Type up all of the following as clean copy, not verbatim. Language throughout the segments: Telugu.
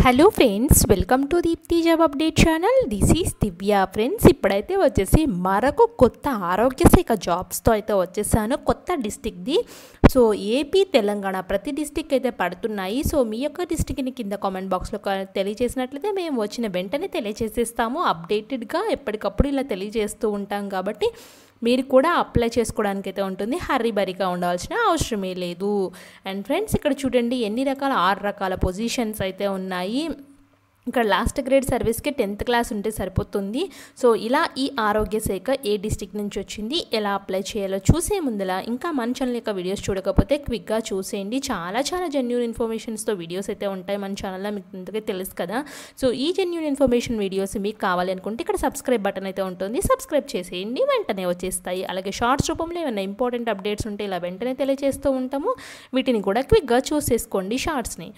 Hello friends, welcome to Deepti job update channel. This is Divya. Friends, ఇప్పుడైతే వచ్చేసి మరొక కొత్త ఆరోగ్య శాఖ జాబ్స్తో అయితే వచ్చేసాను. కొత్త డిస్టిక్ది. సో ఏపీ, తెలంగాణ ప్రతి డిస్టిక్ అయితే పడుతున్నాయి. సో మీ యొక్క డిస్టిక్ని కింద కామెంట్ బాక్స్లో తెలియజేసినట్లయితే మేము వచ్చిన వెంటనే తెలియజేసేస్తాము. అప్డేటెడ్గా ఎప్పటికప్పుడు ఇలా తెలియజేస్తూ ఉంటాం కాబట్టి మీరు కూడా అప్లై చేసుకోవడానికి అయితే ఉంటుంది. హర్రీబరీగా ఉండాల్సిన అవసరమే లేదు. అండ్ ఫ్రెండ్స్, ఇక్కడ చూడండి ఎన్ని రకాల 6 రకాల పొజిషన్స్ అయితే ఉన్నాయి. ఇక్కడ లాస్ట్ గ్రేడ్ సర్వీస్కి 10th క్లాస్ ఉంటే సరిపోతుంది. సో ఇలా ఈ ఆరోగ్య శాఖ ఏ డిస్ట్రిక్ట్ నుంచి వచ్చింది, ఎలా అప్లై చేయాలో చూసే ముందల ఇంకా మన ఛానల్ యొక్క వీడియోస్ చూడకపోతే క్విక్గా చూసేయండి. చాలా జెన్యూన్ ఇన్ఫర్మేషన్స్తో వీడియోస్ అయితే ఉంటాయి మన ఛానల్లో, మీకు ఇంతకే తెలుసు కదా. సో ఈ జెన్యూన్ ఇన్ఫర్మేషన్ వీడియోస్ మీకు కావాలి అనుకుంటే ఇక్కడ సబ్స్క్రైబ్ బటన్ అయితే ఉంటుంది. సబ్స్క్రైబ్ చేసేయండి, వెంటనే వచ్చేస్తాయి. అలాగే షార్ట్స్ రూపంలో ఏమైనా ఇంపార్టెంట్ అప్డేట్స్ ఉంటే ఇలా వెంటనే తెలియజేస్తూ ఉంటాము. వీటిని కూడా క్విక్గా చూసేసుకోండి షార్ట్స్ని.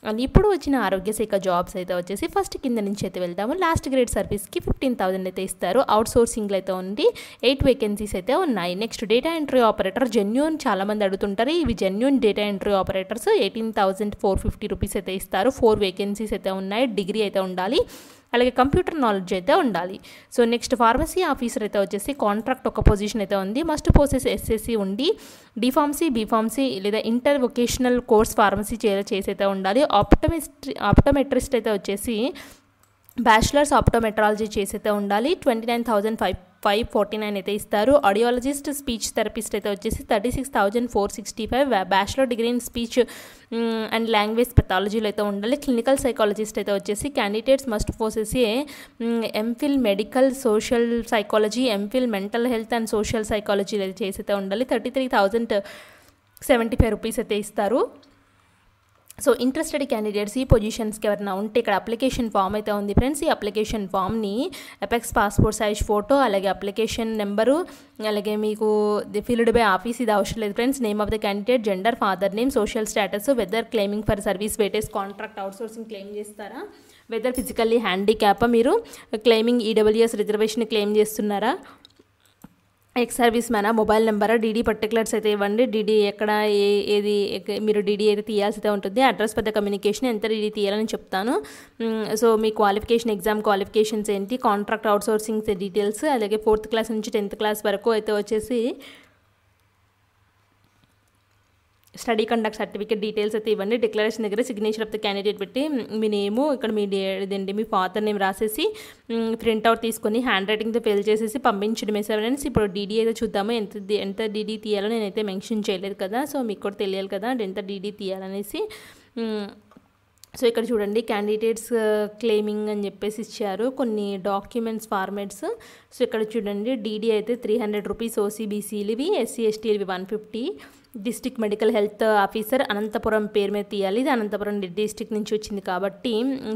అండ్ ఇప్పుడు వచ్చిన ఆరోగ్య శాఖ జాబ్స్ అయితే వచ్చేసి ఫస్ట్ కింద నుంచి అయితే వెళ్దాము. లాస్ట్ గ్రేడ్ సర్వీస్కి 15,000 అయితే ఇస్తారు. అవుట్ సోర్సింగ్లో అయితే ఉంది. 8 వేకెన్సీస్ అయితే ఉన్నాయి. Next data entry operator genuine, చాలామంది అడుగుతుంటారు. ఇవి genuine data entry operators 18,450 rupees అయితే ఇస్తారు. 4 వేకెన్సీస్ అయితే ఉన్నాయి. డిగ్రీ అయితే ఉండాలి, అలాగే కంప్యూటర్ నాలెడ్జ్ అయితే ఉండాలి. సో నెక్స్ట్ ఫార్మసీ ఆఫీసర్ అయితే వచ్చేసి కాంట్రాక్ట్ ఒక పొజిషన్ అయితే ఉంది. మస్ట్ పోసెస్ ఎస్ఎస్సి ఉండి డిఫార్మసీ, బీఫార్మసీ లేదా ఇంటర్ వొకేషనల్ కోర్స్ ఫార్మసీ చేసి అయితే ఉండాలి. ఆప్టోమెట్రిస్ట్ అయితే వచ్చేసి బ్యాచిలర్స్ ఆప్టోమెట్రాలజీ చేసి అయితే ఉండాలి. 29,549 అయితే ఇస్తారు. ఆడియాలజిస్ట్, స్పీచ్ థెరపిస్ట్ అయితే వచ్చేసి 36,465. Bachelor degree in speech and language పెథాలజీలో అయితే ఉండాలి. క్లినికల్ సైకాలజిస్ట్ అయితే వచ్చేసి candidates must possess MPhil medical social psychology, MPhil mental health and social psychology అయితే చేసి అయితే ఉండాలి. 33,075 రూపీస్ అయితే ఇస్తారు. సో ఇంట్రెస్టెడ్ క్యాండిడేట్స్ ఈ పొజిషన్స్కి ఎవరైనా ఉంటే ఇక్కడ అప్లికేషన్ ఫామ్ అయితే ఉంది ఫ్రెండ్స్. ఈ అప్లికేషన్ ఫామ్ని ఎపెక్స్ పాస్పోర్ట్ సైజ్ ఫోటో, అలాగే అప్లికేషన్ నెంబరు, అలాగే మీకు ఫిల్డ్ బై ఆఫీస్, ఇది అవసరం లేదు friends. Name of the candidate, gender, father name, social status, whether claiming for service weightage contract outsourcing claim చేస్తారా, వెదర్ ఫిజికల్లీ హ్యాండిక్యాప్, మీరు క్లెయిమింగ్ ఈడబ్ల్యూఎస్ రిజర్వేషన్ క్లెయిమ్ చేస్తున్నారా, ఎక్స్ సర్వీస్ మ్యానా, మొబైల్ నెంబరా, డీడీ పర్టికులర్స్ అయితే ఇవ్వండి. డీడీ ఎక్కడ ఏది మీరు డీడీ అయితే తీయాల్సి అయితే ఉంటుంది. అడ్రస్ పెద్ద కమ్యూనికేషన్, ఎంత డీడీ తీయాలని చెప్తాను. సో మీ క్వాలిఫికేషన్, ఎగ్జామ్ క్వాలిఫికేషన్స్ ఏంటి, కాంట్రాక్ట్ అవుట్సోర్సింగ్ డీటెయిల్స్, అలాగే 4th క్లాస్ నుంచి 10th క్లాస్ వరకు అయితే వచ్చేసి స్టడీ కండక్ట్ సర్టిఫికేట్ డీటెయిల్స్ అయితే ఇవ్వండి. డిక్లరేషన్ దగ్గర సిగ్నేచర్ ఆఫ్ ద క్యాండిడేట్ పెట్టి మీ నేము, ఇక్కడ మీ ఇదండి మీ ఫాదర్ నేమ్ రాసేసి ప్రింట్అవుట్ తీసుకొని హ్యాండ్ రైటింగ్తో ఫిల్ చేసేసి పంపించడమే ఫ్రెండ్స్. ఇప్పుడు డీడీ అయితే చూద్దాము. ఎంత డీడీ తీయాలో నేనైతే మెన్షన్ చేయలేదు కదా, సో మీకు కూడా తెలియాలి కదా ఎంత డీడీ తీయాలనేసి. సో ఇక్కడ చూడండి క్యాండిడేట్స్ క్లెయిమింగ్ అని చెప్పేసి ఇచ్చారు కొన్ని డాక్యుమెంట్స్ ఫార్మాట్స్. సో ఇక్కడ చూడండి డీడీ అయితే 300 రూపీస్, ఓసీబీసీలు, ఎస్సీ ఎస్టీలు 150. District medical health officer Anantapur పేరు మీద తీయాలి. ఇది అనంతపురం డిస్ట్రిక్ట్ నుంచి వచ్చింది కాబట్టి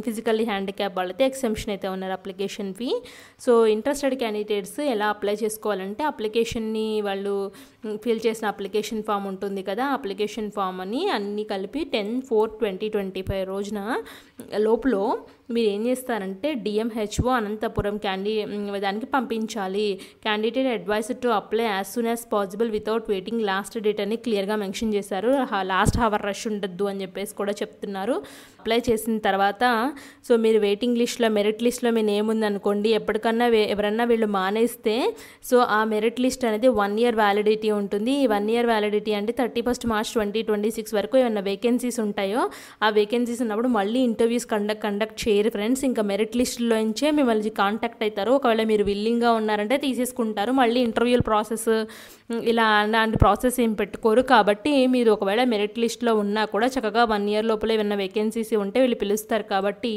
ఫిజికల్లీ హ్యాండిక్యాప్ వాళ్ళైతే ఎక్సెంప్షన్ అయితే ఉన్నారు application fee. So interested candidates ఎలా అప్లై చేసుకోవాలంటే అప్లికేషన్ని వాళ్ళు ఫిల్ చేసిన అప్లికేషన్ ఫామ్ ఉంటుంది కదా, అప్లికేషన్ ఫామ్ అని అన్నీ కలిపి 10/4/2025 రోజున లోపల మీరు ఏం చేస్తారంటే డిఎంహెచ్ఓ అనంతపురం దానికి పంపించాలి. Candidate advice to apply as soon as possible without waiting last date అని క్లియర్గా మెన్షన్ చేశారు. లాస్ట్ హవర్ రష్ ఉండద్దు అని చెప్పేసి కూడా చెప్తున్నారు. అప్లై చేసిన తర్వాత సో మీరు వెయిటింగ్ లిస్ట్లో, మెరిట్ లిస్ట్లో మీ నేమ్ ఉందనుకోండి, ఎప్పటికన్నా ఎవరన్నా వీళ్ళు మానేస్తే సో ఆ మెరిట్ లిస్ట్ అనేది 1 year వ్యాలిడిటీ ఉంటుంది. ఈ 1 year వ్యాలిడిటీ అంటే 31st March 2026 వరకు ఏమైనా వేకెన్సీస్ ఉంటాయో ఆ వేకెన్సీస్ ఉన్నప్పుడు మళ్ళీ ఇంటర్వ్యూస్ కండక్ట్ చేయరు ఫ్రెండ్స్. ఇంకా మెరిట్ లిస్ట్లో నుంచే మిమ్మల్ని కాంటాక్ట్ అవుతారు. ఒకవేళ మీరు విల్లింగ్గా ఉన్నారంటే తీసేసుకుంటారు. మళ్ళీ ఇంటర్వ్యూల ప్రాసెస్ ఇలా అలాంటి ప్రాసెస్ ఏం పెట్టుకోరు. కాబట్టి మీరు ఒకవేళ మెరిట్ లిస్ట్లో ఉన్నా కూడా చక్కగా 1 year లోపల ఏమైనా వేకెన్సీస్ ఉంటే వీళ్ళు పిలుస్తారు. కాబట్టి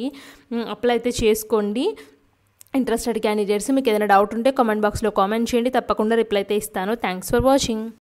అప్లై అయితే చేసుకోండి. ఇంట్రెస్టెడ్ క్యాండిడేట్స్ మీకు ఏదైనా డౌట్ ఉంటే కామెంట్ బాక్స్లో కామెంట్ చేయండి, తప్పకుండా రిప్లై అయితే ఇస్తాను. Thanks for watching.